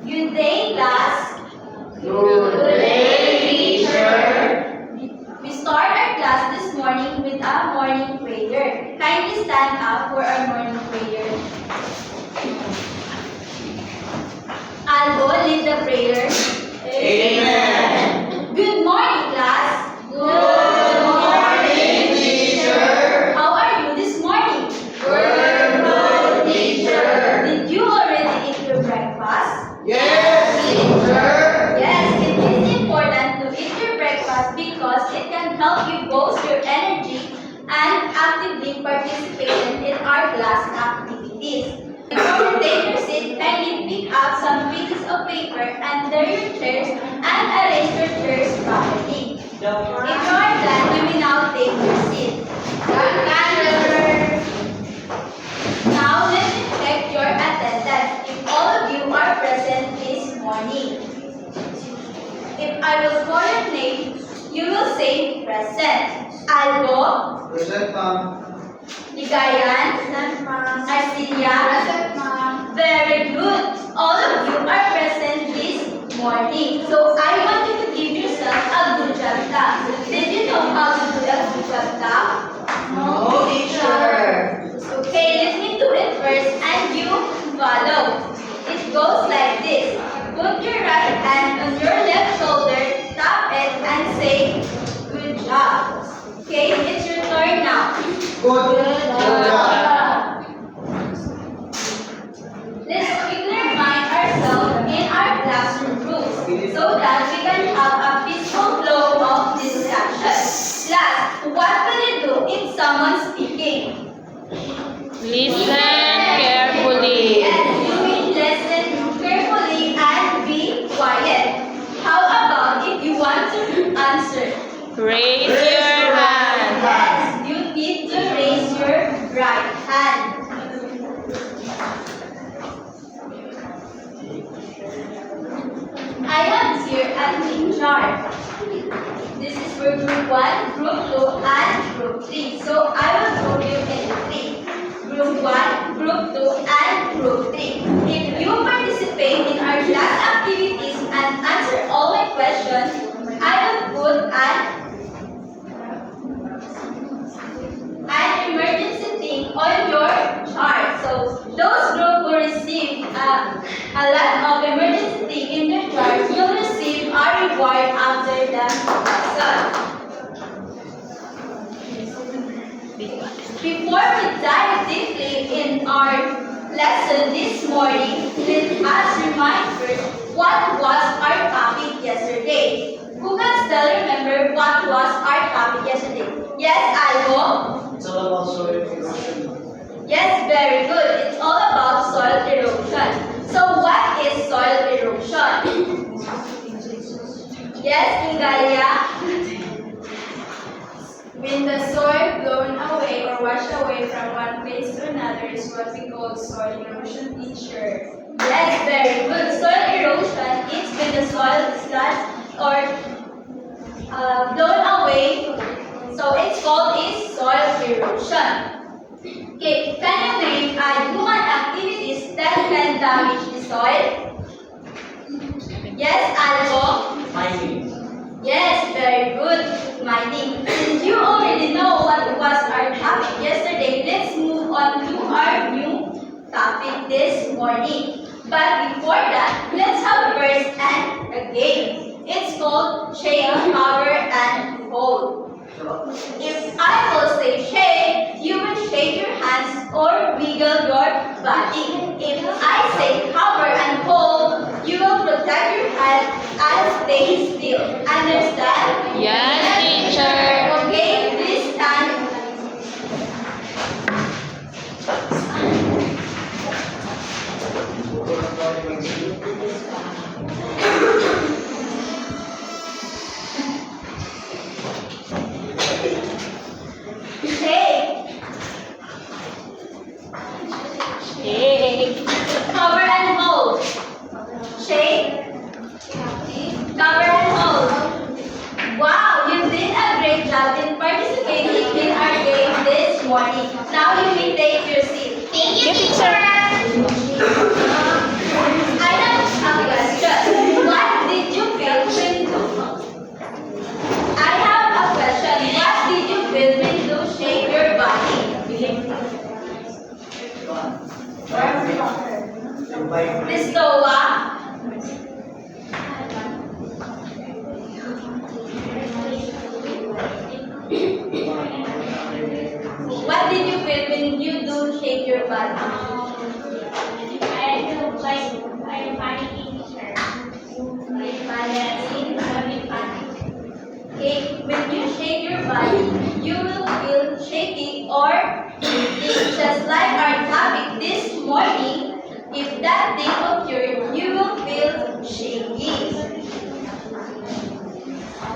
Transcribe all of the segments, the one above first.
Good day, class. Good day, teacher. We start our class this morning with a morning prayer. Kindly stand up for our morning prayer. I'll go lead the prayer. Amen. Good morning, class. Good morning, teacher. How are you this morning? We're good, teacher. Did you already eat your breakfast? Yes, teacher. Yes, it is important to eat your breakfast because it can help you boost your energy and actively participation in our class activities. Before you take your seat, kindly pick up some pieces of paper and clear your chairs and arrange your chairs properly. If you are done, you may now take your seat. Now let me check your attendance if all of you are present this morning. If I will call your name, you will say present. Albo, Present, ma'am. Ligayan, Arcilia, very good. All of you are present this morning. So I want you to give yourself a good job. Did you know how to do a good job? No, teacher. Okay, let me do it first and you follow. It goes like this. Put your right hand on your left shoulder, tap it and say, good job. Okay, it's your turn now. Good job. Let's quickly remind ourselves in our classroom rules so that we can have a peaceful flow of discussion. Class, what will you do if someone's speaking? Listen carefully. And you will listen carefully and be quiet. How about if you want to answer? Raise your hand. Yes, you need to raise your right hand. I have here a team chart. This is for group 1, group 2, and group 3. So I will group you into 3. Group 1, group 2, and group 3. If you participate in our class activities and answer all my questions, I will put an emergency thing on your chart. So those group who receive a lot of emergency thing in their chart will receive a reward after the lesson. Before we dive deeply in our lesson this morning, let us remind first what was our topic yesterday. Who can still remember what was our topic yesterday? Yes, Albo? It's all about soil erosion. Yes, very good. It's all about soil erosion. So what is soil erosion? Yes, Ingalia? When the soil blown away or washed away from one place to another is what we call soil erosion, teacher. Yes, very good. Soil erosion is when the soil is lost or blown away. So it's called soil erosion. Okay, can you name human activities that can damage the soil? Yes, Albo? Mining. Yes, very good, mining. Since you already know what was our topic yesterday, let's move on to our new topic this morning. But before that, let's have first a game. It's called shake, cover, and hold. If I will say shake, you will shake your hands or wiggle your body. If I say cover and hold, you will protect your hand and stay still. Understand? Yes, teacher. Okay, please stand. Shake, Shake. cover and hold. Shake, cover and hold. Wow, you did a great job in participating in our game this morning. Now you may take your seat. Thank you, teacher. I know, Noah. What did you feel when you do shake your body? I feel like I'm fighting her. Okay, when you shake your body, you will feel shaky or it's just like our topic this morning. If that thing occurred, you will feel shaky.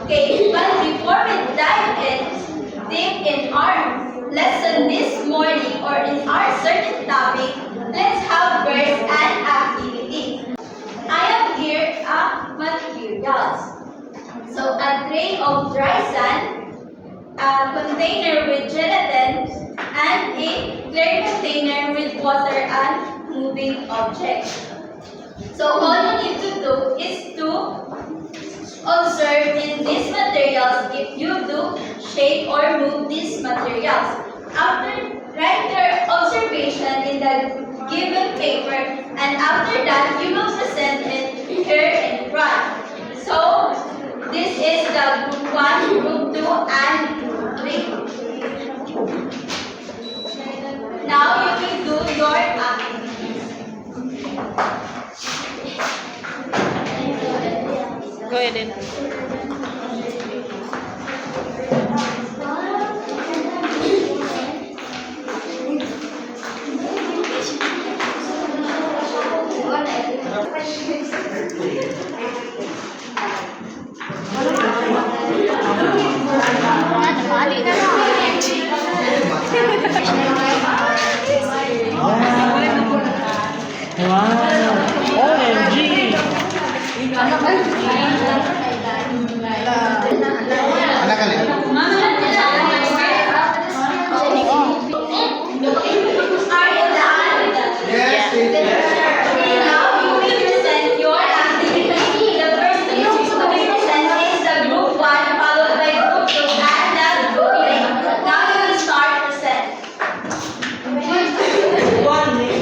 Okay, but before we dive in deep in our lesson this morning or in our certain topic, let's have first an activity. I have here materials. So a tray of dry sand, a container with gelatin, and a clear container with water and moving objects. So all you need to do is to observe in these materials if you do shape or move these materials. After, write your observation in the given paper, and after that you will present it here in front. So this is the group 1, group 2, and group 3. Now you will do your activities. Go ahead and. Wow! OMG! Anak ka na? Are you done? Yes, yes. Now you will present your activity. The first thing you will present is the group 1 followed by group 2 and the group 3. Now you will start present. Morning.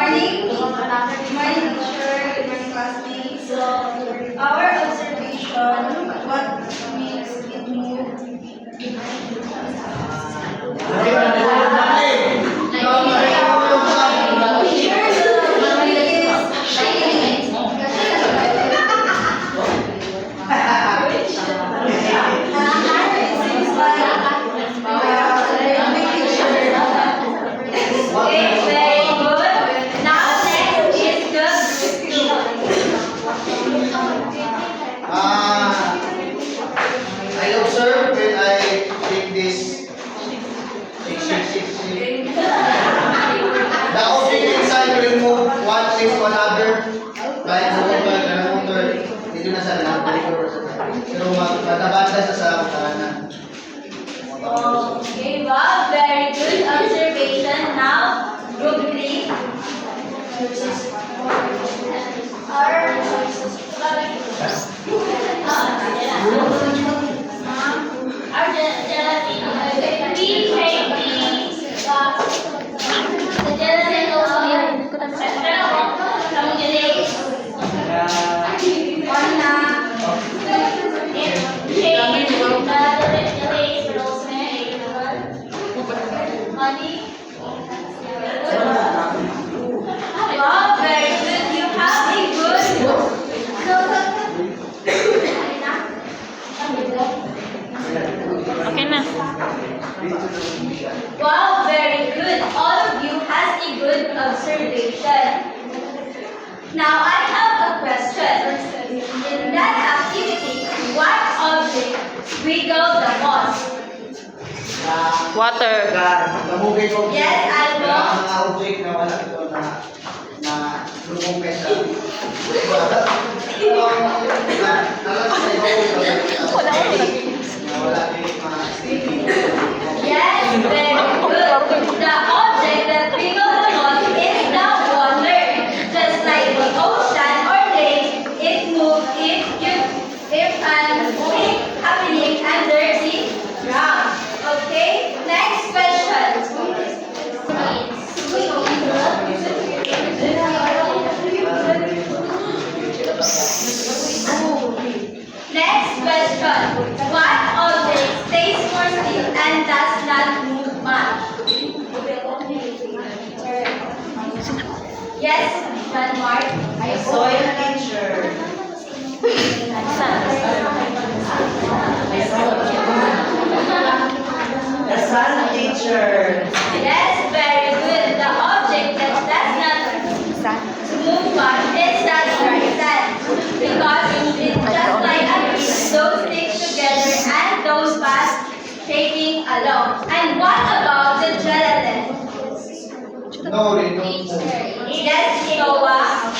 Morning, teacher. Good morning, classmates. So, our observation, what makes it move? Okay, very good. Now next is the group 2. I observe when I take this. The object inside will move one place to another. Like the motor, dito na sa balik or sa pero matabanda sa kanan. Okay, wow, very good observation. Now, group 3. Wow, very good. You have a good. Okay na. Wow, very good. All of you has a good observation. Now I have a question. In that activity, what object wiggle the most? Water. Moving object. Yes, I know. Mga object na wala ito na lumong pesa. Yes, very good. Yes, John Mark. Soil teacher. The sun teacher. Yes, very good. The object that does not move much is that sand. Because it's just like a tree, those stick together and those fast shaking along. And what about the gelatin? No, they don't move. Yes, Noah.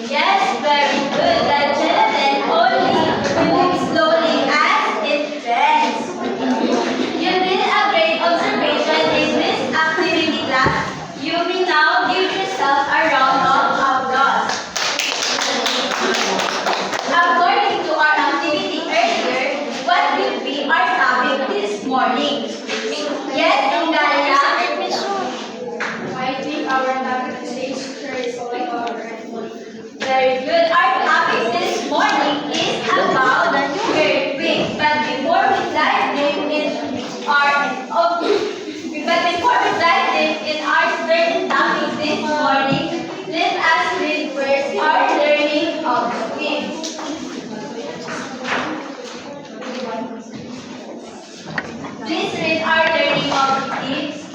Yes, very good. The gelatin only moves slowly as it bends. You did a great observation in this activity class. You may now give yourself a round of applause. According to our activity earlier, what would be our topic this morning? Yes, Ingalia? I think our topic today is soil or Very good. Our topic this morning is about earthquakes. But before we dive in our certain topic this morning, let us read first our learning objectives. Please read our learning objectives.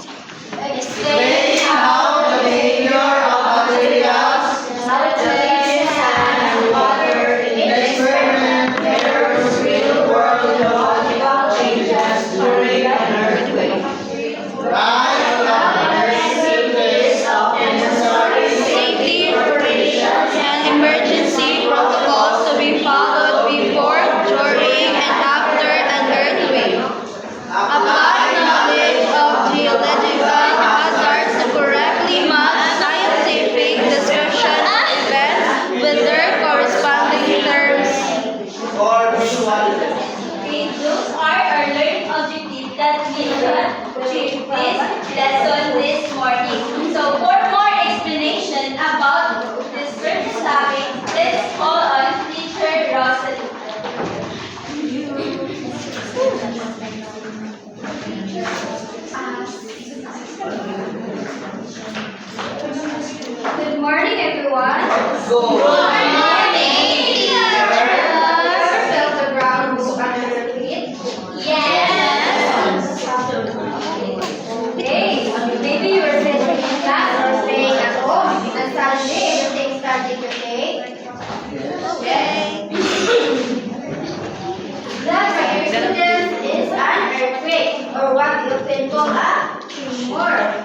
Explain how the behavior of materials, substances, and water in the experiment mirrors real world geological changes during an earthquake. Write down the list of necessary safety preparations and emergency protocols to be followed before, during, and after an earthquake. Apply knowledge of geological hazards to correctly match scientific description of events with their corresponding terms. or visualize. Okay, those are our learning objectives that we will achieve this lesson this morning. So for more explanation about this first topic, let's call on Teacher Rosalie. Good morning, everyone. Go. Felt the ground move under your feet? Yes. Hey, maybe you were sitting in class or playing at home, and suddenly everything started to shake. Okay. That, my students, is an earthquake, or what you can call a tremor.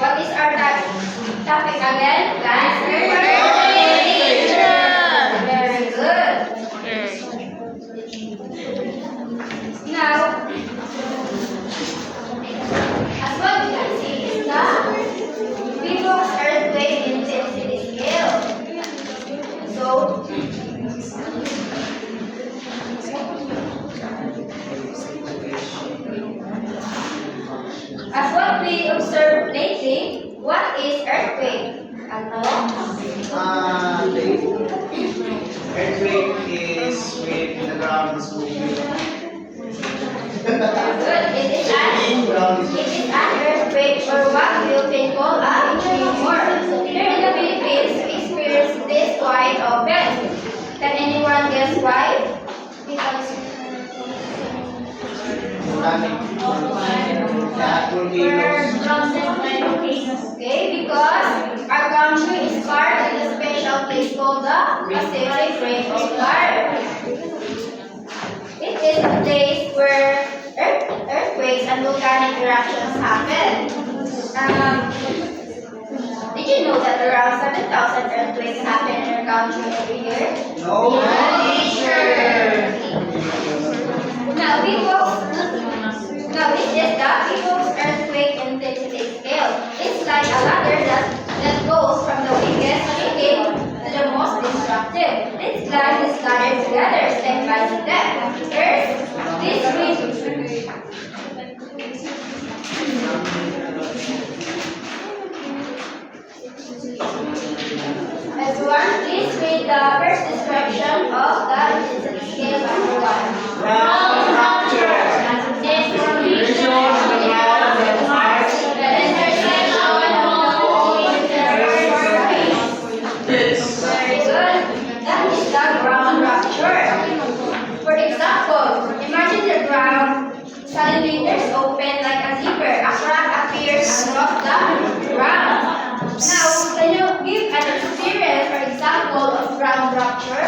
What is our topic again? Class Very good. Now, as what we can see is the Vivos earthquake intensity scale. So, as what we observed lately, what is earthquake? Ano? Earthquake is when the ground is moving. Good. It is an earthquake or what you can call a tremor. Here in the Philippines, we experience this quite often. Can anyone guess why? Because okay, because our country is part of a special place called the Pacific Rainbow. It is a place where earthquakes and volcanic eruptions happen. Did you know that around 7,000 earthquakes happen in our country every year? No. Now this is the Vivos earthquake intensity scale. It's like a ladder that goes from the weakest shaking to the most destructive. Let's climb the is gathered together step by step. First, please read. Everyone, please read the first description of the intensity scale number 1. Ground rupture. Collision of the ground that marks The intersection of the points Very good. That is the ground rupture. For example, imagine the ground suddenly there's open like a zipper. A crack appears across the ground. Now, can you give an experience, for example, of ground rupture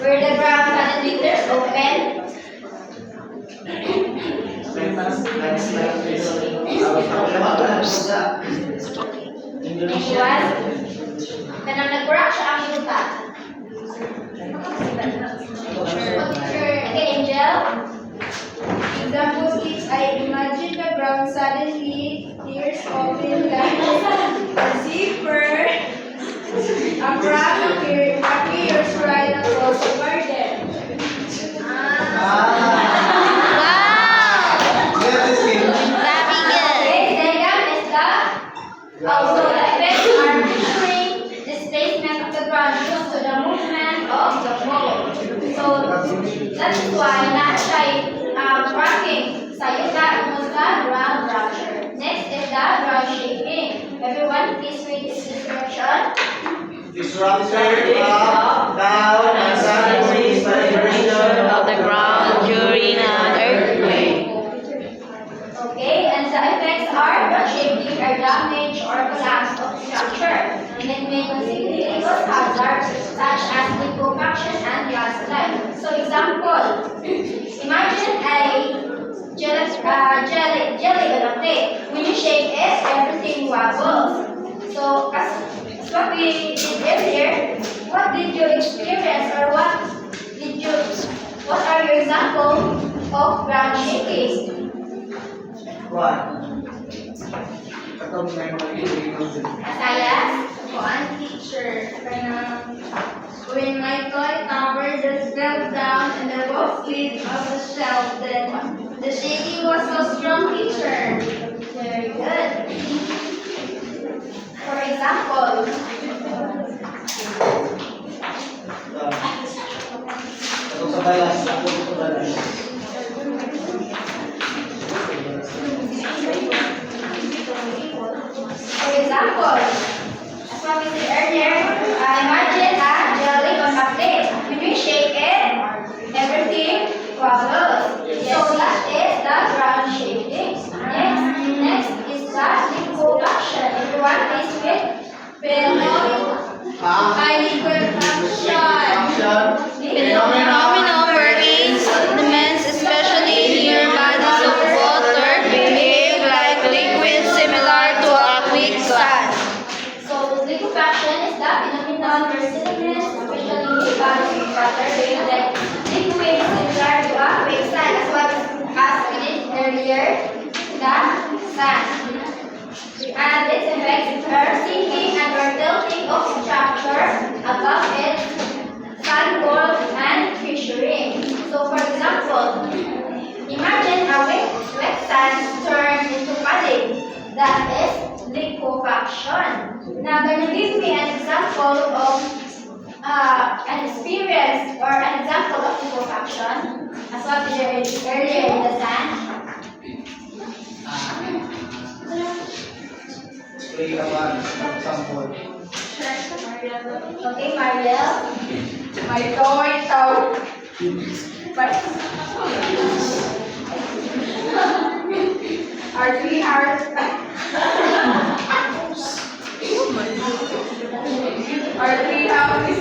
where the ground suddenly there's open? Anyone? Kanang nag-crack siya ang yuta. Okay, Angel. Example 6, I imagine the ground suddenly tears open like a zipper. A crack appears right across the garden. Yeah, this game. Okay, second is the also the effects are measuring displacement of the ground due to the movement of the ball. So that is why not siya cracking sa yuta mo sa ground rupture. Next is the ground shaking. Everyone, please read this description. disrupted up, down, and suddenly vibration Of the ground during an earthquake. Okay, and the effects are the shaking or damage or collapse of structure. And it may constitute hazards such as liquefaction and landslide. So example, imagine a jelly on a plate. When you shake it, everything wobbles. So as what we did earlier, what did you experience or what are your examples of ground shaking? Asayas? One teacher, when my toy tower just fell down and the box slid off the shelf, then the shaking was so strong, teacher. Very good. For example, as what we said earlier, imagine a jelly on a plate. When we shake it, everything wobbles. So that is the ground shaking. Next is the liquefaction. Everyone, please read. Phenomenon wherein sediments, especially near bodies of water, behave like liquids similar to a quicksand. So liquefaction is the phenomenon where sediments, especially near bodies of water, behave like liquids similar to a quicksand. As we did earlier, the sand. And its effects are sinking and or tilting of structure above it, sand wall, and fissuring. So for example, imagine a wet sand turned into pudding. That is liquefaction. Now can you give me an example of an experience or an example of liquefaction as what we did earlier in the sand? Okay, Mariel. My toy tower. Our 3 hours. Our 3 hours.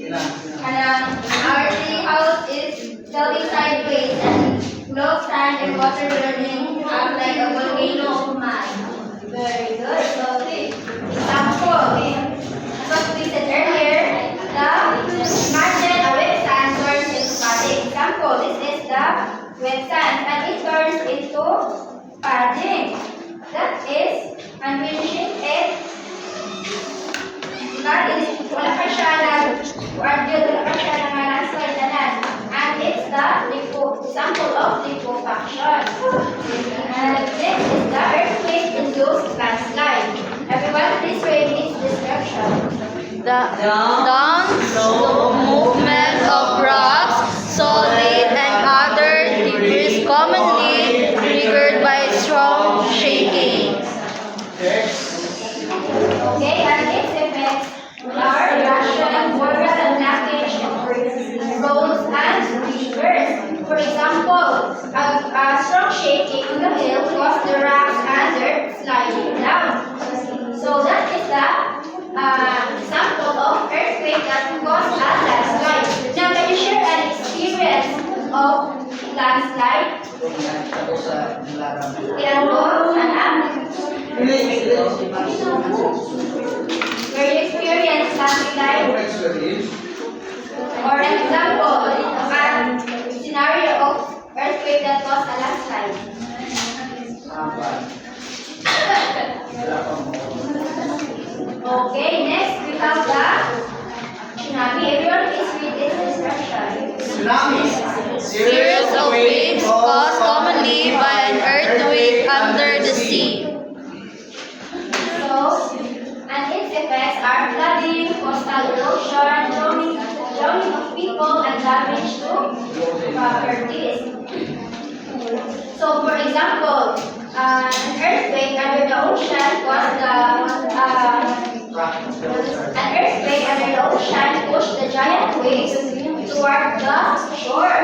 Our tree house is tilting sideways and looks sand and water running up like a volcano of mud. Very good. So, example. As what we said earlier, imagine a wet sand turns into padding. Example, this is the wet sand and it turns into padding. That is, and when you shake it, destruction. And next is the earthquake-induced landslide. Everyone, please read its description. The slow movement of rocks, solid and other debris commonly triggered by strong shaking. Okay, and its effects are erosion, water blockage, roads and rivers. For example, a strong shaking on the hill caused the rocks and dirt sliding down. So that is the example of earthquake that caused a landslide. Now, can you share an experience of landslide? Yan po, sana. Where you experience landslide? Or an example, a scenario of earthquake that caused a landslide. Okay, next we have the tsunami. Everyone please read this description. Tsunami. Series of waves caused commonly by an earthquake under the sea. So, and its effects are flooding, coastal erosion, drowning of people, and damage to properties. So, for example, an earthquake under the ocean caused an earthquake under the ocean pushed the giant waves toward the shore,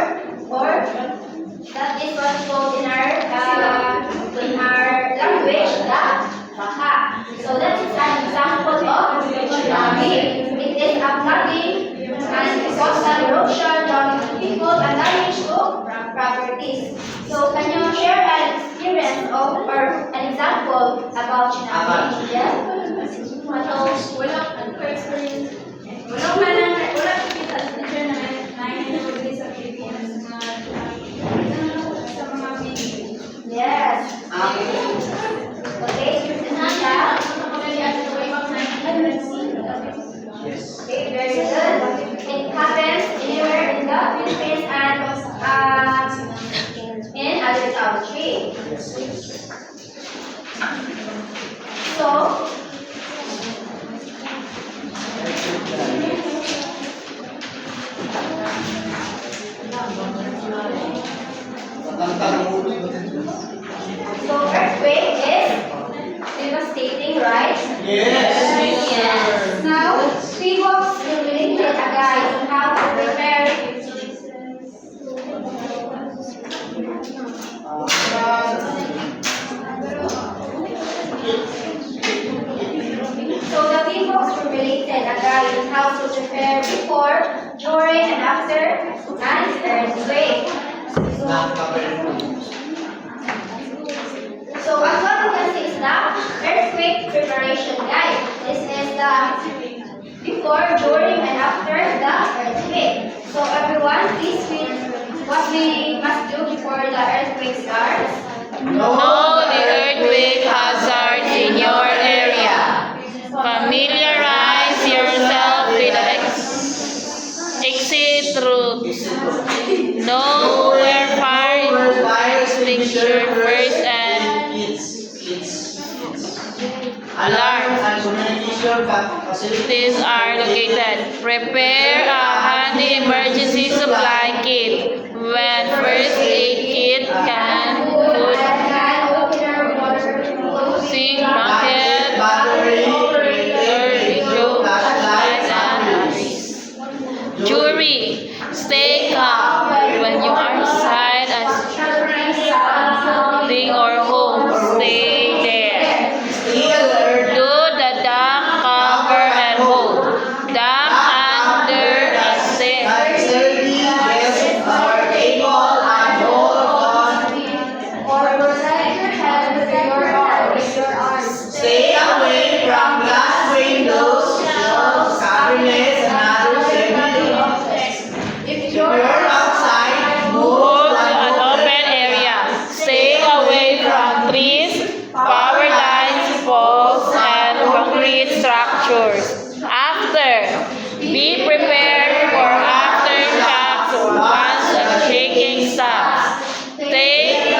or that is what's called in our language the Baha. So that is an example of tsunami. It is a flooding and coastal erosion, drowning of people, and damage to properties. So can you share an experience of or an example about tsunami? Yes? Wala ko experience. Wala ko kita sa teacher na may sa Pilipinas sa mga video. Yes. Okay, Nanda. Yes. Okay, very good. It happens anywhere in the Philippines and in other countries. So, earthquake is devastating, right? Yes. Now, three books will relate a guide on how to prepare. So the three books were related a guide on how to prepare before, during, and after an earthquake. So as what you can see is the earthquake preparation guide. This is the before, during, and after the earthquake. So everyone, please read what we must do before the earthquake starts. Know the earthquake hazard in your area. Familiarize yourself with the exit routes. Know where fire extinguisher first and alarm facilities are located. Prepare a handy emergency supply kit. When first aid kit can include clothing, blanket, jury. Stay calm when you are inside a building or home. Stay there. Do the dump, cover, and hold. Dump under a sink. Or protect your head with your arms. Stay away from glass windows, shelves, cabinets, and other heavy objects. If If you're outside, move Move to an open area. Stay away from trees, power lines, poles, and concrete structures. After, be prepared for aftershocks once the shaking stops. Take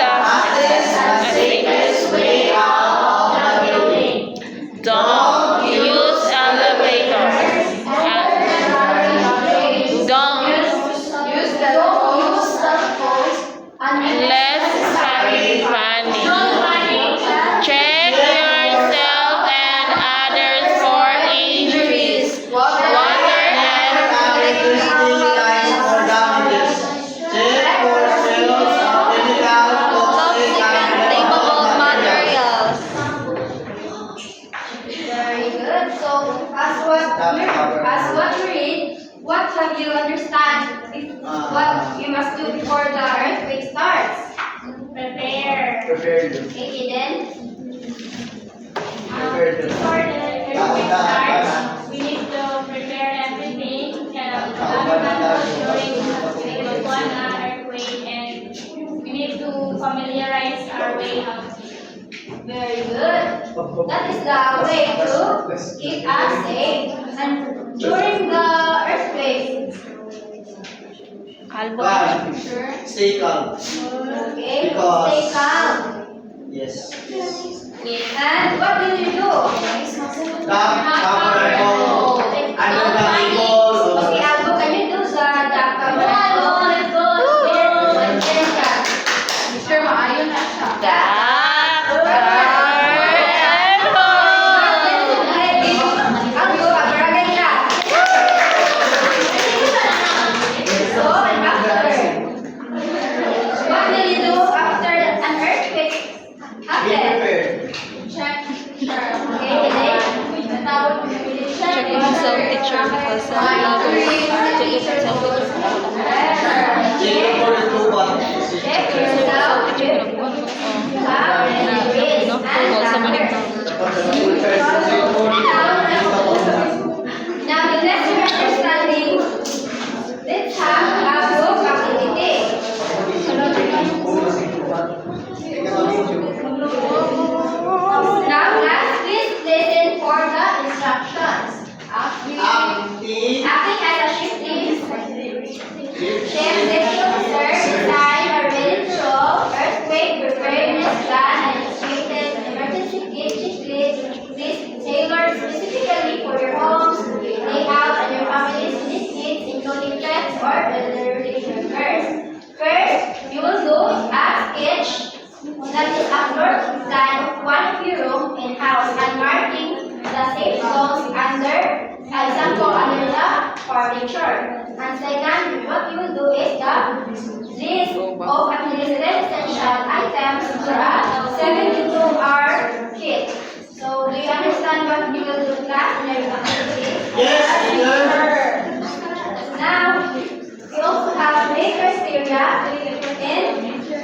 Very good. So, as what you read, what have you understand? What you must do before the earthquake starts? Prepare. Prepared. Okay, then. Prepared. Before the earthquake starts, we need to prepare everything. During the one earthquake, and we need to familiarize our way out. Very good. That is the way to keep us safe. And during the earthquake, Kalbo. sure. Stay calm. Okay, Because- stay calm. Yes. And what will you do? Cover under the table. Okay, Albo, can you do the cover? Sure, maayon na siya. Albo, agragay ka. So, and after? What will you do after an earthquake Be happens? prepared. Check. Sure. Okay, then, natawag mo yung Check yourself, teacher, because love is check yourself, teacher. Check for the two one. Check yourself. You have and raise No, sa manitang. Now, the next understanding, let's have a group activity. Now, class, please listen for the instructions. Acting as a shifting chef, safety officer, design a ready to roll earthquake preparedness plan and executed emergency kit checklist tailored specifically for your homes, layout, and your family's unique needs, including pets or elderly members. First, you will do a sketch that is a floor plan of one of your room and house and marking the safe zones under, example, under the furniture. And second, what you will do is the list of administrative essential items for a 72-hour kit. So, do you understand what you will do class in your activity? Yes, teacher. Now, we also have makers area in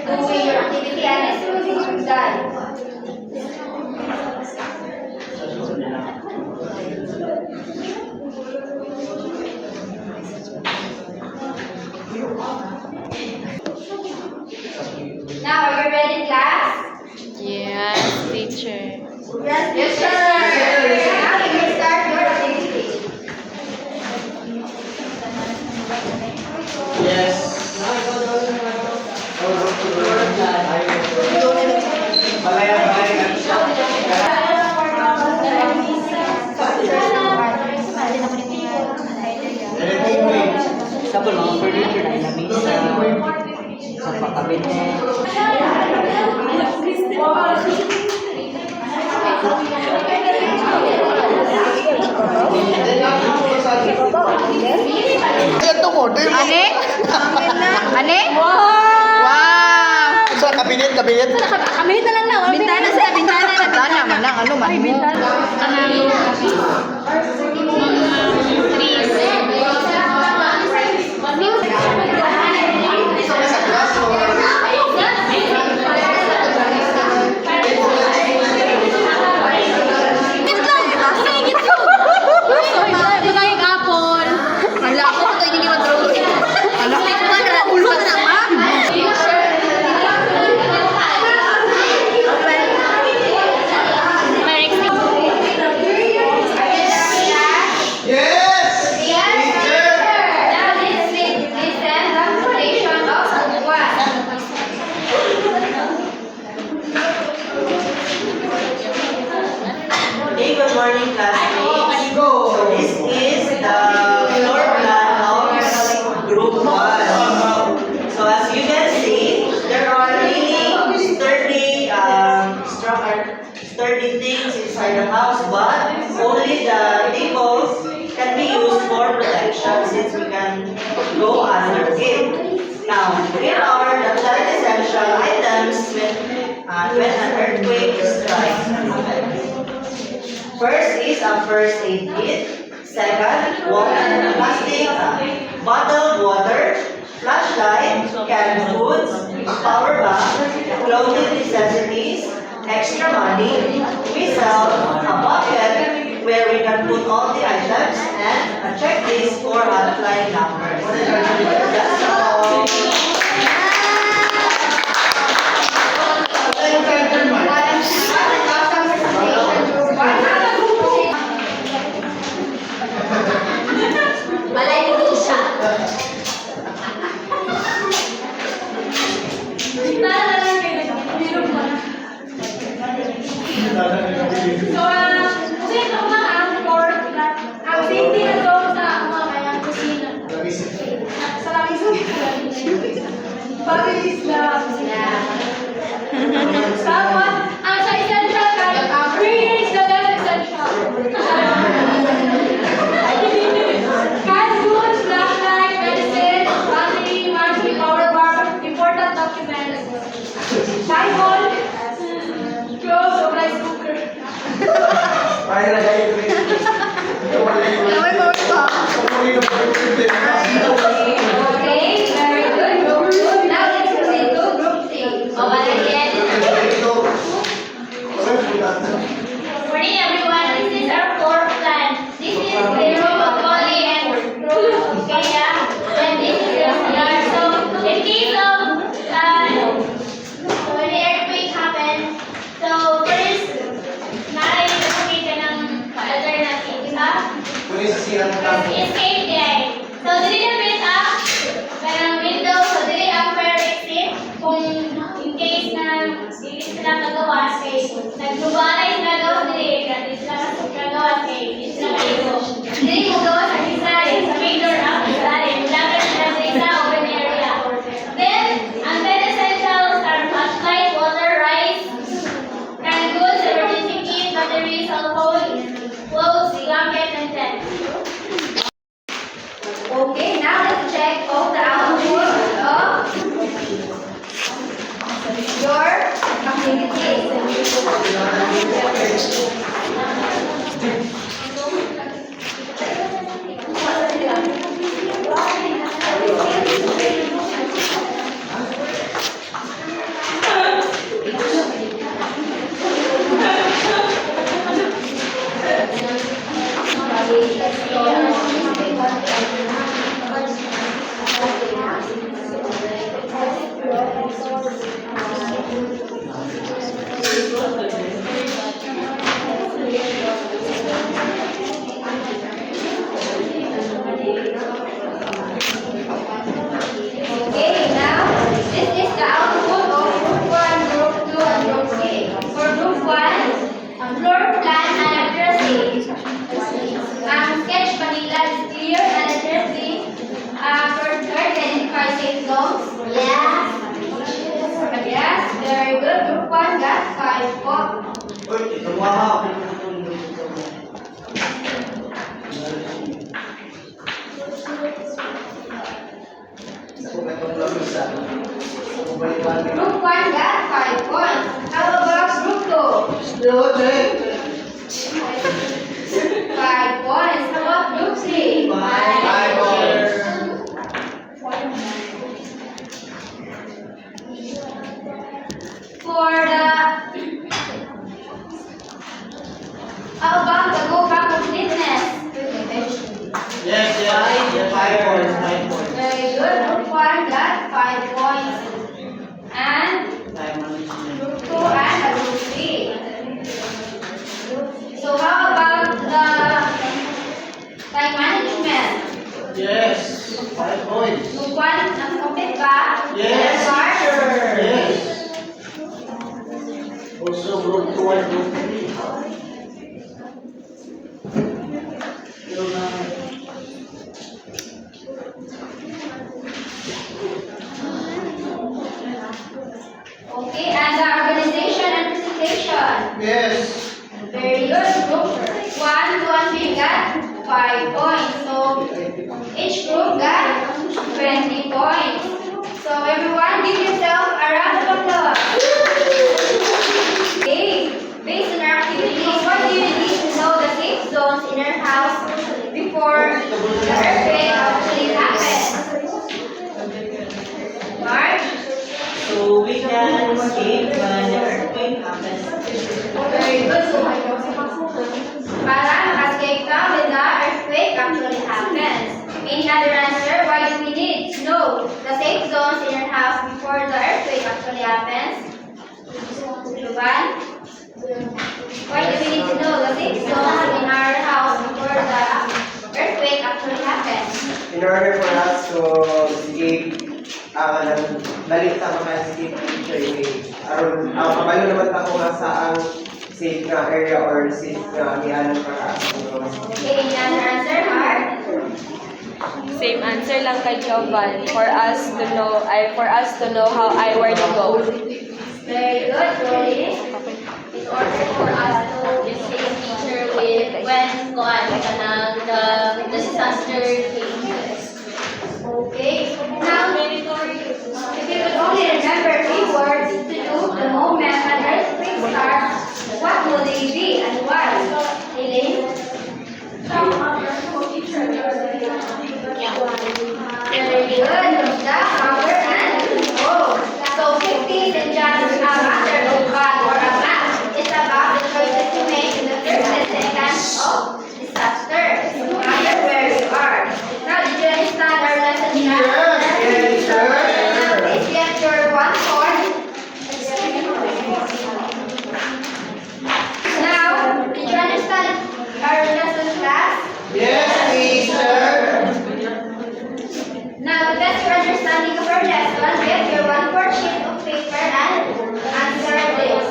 doing your activity and this will be done. Now, are you ready, class? Yes, teacher. Yes, sir. Now, you can start your activity. Yes. Sabon mga furniture na ilamig sa pakabinet. Ayan to mo. Ane? Ane? Wow! Sa kabinet. Kami na lang na. Bintana sa bintana na. Bintana man lang. Ano man? Ay, bintana. Hey, good morning, classmates. So this is the floor plan of Group 1. So as you can see, there are really sturdy things inside the house, but only the tables can be used for protection since we can go under it. Now, here are the 10 essential items when an earthquake strikes. First is a first aid kit. Second, water, plastic, bottled water, flashlight, canned foods, a power bank, clothing necessities, extra money, whistle, a bucket where we can put all the items, and a checklist for hotline numbers. That's all. Malay ko siya. So, kasi ito mga ang floor, ang safety na to sa mga kayang kusina. Sa langis Pabilis na kusina. Tapos, ang sa essential guys, here is the less essential. Canned goods, flashlight, medicine, battery, monthly power bar, important documents, Bible, clothes, or rice cooker. Okay, very good. Group 2. Now let's proceed to group 3. Again. Morning everyone, this is our fourth plan. This is the room of Molly and room of Kaya. And this is the CR. So, in case of when the earthquake happens, so first, nakikita ka ng alternative, di ba? Escape day. So, dili na bit up, parang window, so dili ang fire exit. Kung in case na hindi sila kagawas, nag-globalize na daw dili, hindi sila kagawas, hindi sila kayo. Dili mo gawa sa isa, sa main door up, sa dapat sila sa isa, open area. Then, ang 10 essentials are flashlight, water, rice, canned goods, emergency kit, battery, cell phone, clothes, blanket, and tent. Okay, now let's check all the output of your activities. Okay, now this is the output of group 1, group 2, and group 3. For group 1, floor plan and accuracy. Sketch vanilla is clear and accuracy. For third, identify safe zones. Yes, very good. Group 1 got 5 points. Group 1 got 5 points. How about group 2? 5 points. How about group 3? 5 points. For the how about the go back of neatness? Yes, 5 points. Very good. Group 1 got 5 points. And group 2 and group 3. So how about the time management? Yes, 5 points. Group 1, complete ba? Yes, Sure. Yes. Also group 2 and group 3. Okay, and the organization and presentation. Yes. Very good. Group 1, 2, and 3 got 5 points. So each group got 20 points. So everyone, give yourself a round of applause. Okay, based on our activities, what do you need to know safe zones in your house before the earthquake actually happens? Juban? Why do we need to know the safe zones in our house before the earthquake actually happens? In order for us to escape balik sa mga escape feature aron kabalo naman ako nga sa ang safe nga area or safe nga amihanan para Okay, another answer, Mark? Same answer lang kay Jovan for us to know how where to go. Very good, Rolly. In order for us to stay in nature with when the disaster came. Okay. Now, if you could only remember 3 words to do the moment an earthquake starts, what will they be and why? Elaine? Very good. The power and control. So 50 isn't just a matter of God or a map. It's about the choices you make in the first and second of disaster. No matter where you are. Now, did you understand our lesson now? Yes, sir. Please get your 1 point. Now, did you understand our lesson, class? Yes, teacher. Now, to test your understanding of our lesson, get your 1/4 sheet of paper and answer this.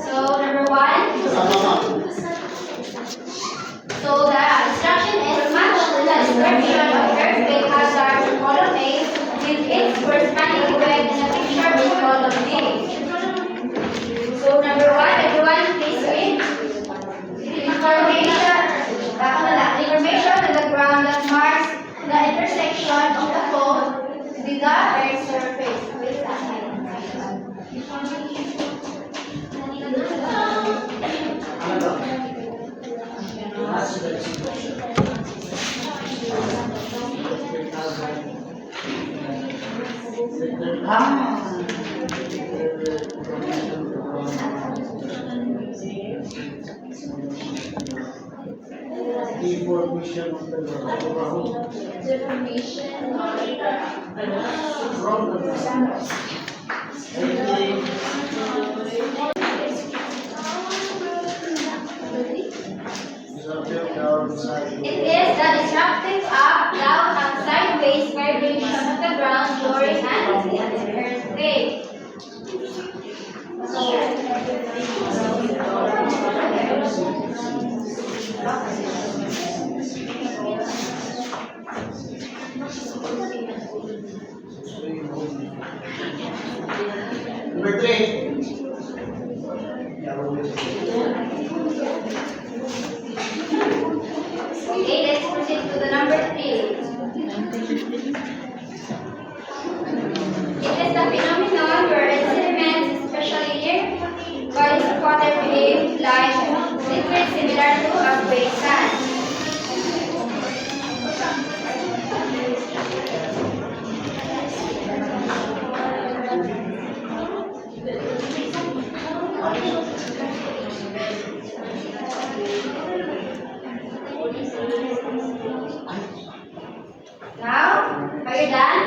So, number 1. So, the instruction is match the description of earthquake hazard in column A with its corresponding effect in the picture in column B. So, number 1, everyone please read. Information on the ground that marks the intersection of the fault with the earth's surface. It is the disruptive up, down, and sideways vibration of the ground during an earthquake. Number 3. Okay, let's proceed to the number 3. It is the phenomenon where sediments, especially near bodies of water, behave like liquid similar to a gray sand. Now, are you done?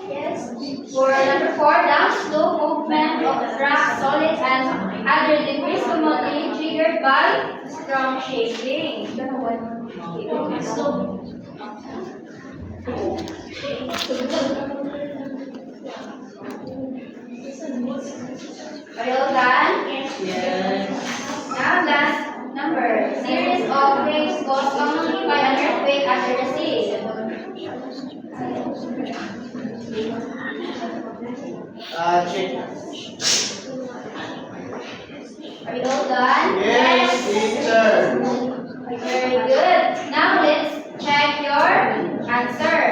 Yes. For number 4, down slow movement of rock, solids, and other debris commonly triggered by strong shaking. Are you all done? Yes. Now, last number. Series of waves caused commonly by an earthquake under the sea. Check. Are you all done? Yes, teacher. Very good. Now let's check your answer.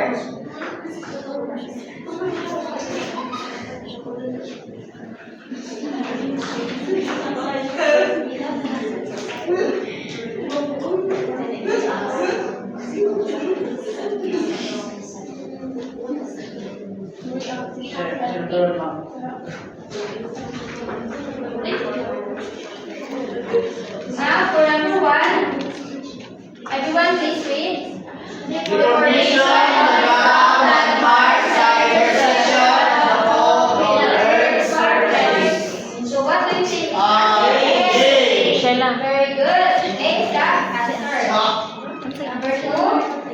Now for number 1, everyone please read. Information about landmarks at intersection of all Earth's surface. So what do you think? A. Sheila. Very good. A is the answer. Number 2.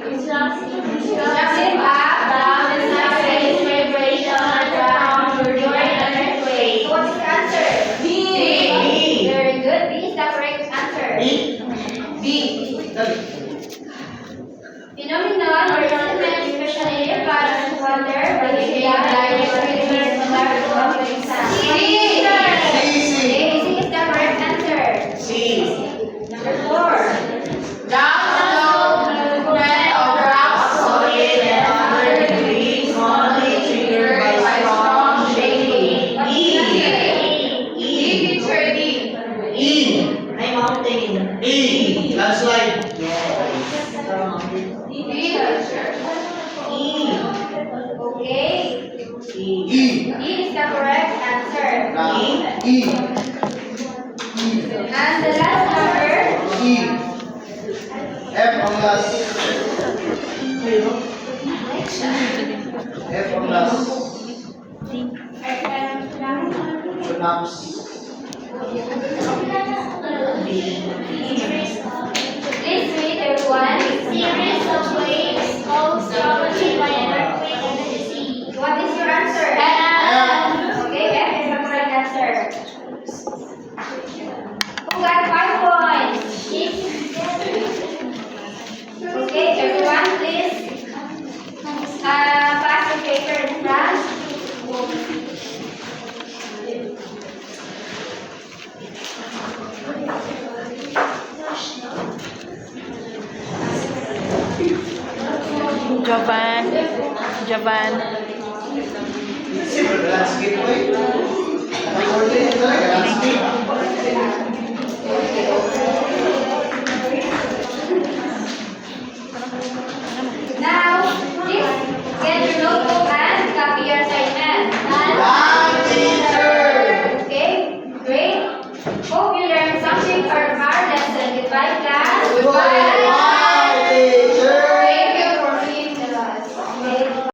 Constructing up down the surface vibration around during an earthquake. So what is the answer? B. Very good. B is the correct answer. B. Phenomenon or settlement, especially floods, water, behave like rivers, water, C. A is the correct answer. C. Number 4. Download movement of rocks, solid and other debris commonly triggered by strong shaking. E. Ay, mountain. E. Landslide. Yes. Okay. E. E. E is the correct answer. E. And the last number. E. F ang last. F ang last. Synapse. Please read everyone. Series of waves caused by an earthquake under the sea. What is your answer? Okay, F is the correct answer. Who got 5 points? Okay, everyone, please pass the paper in front. Japan.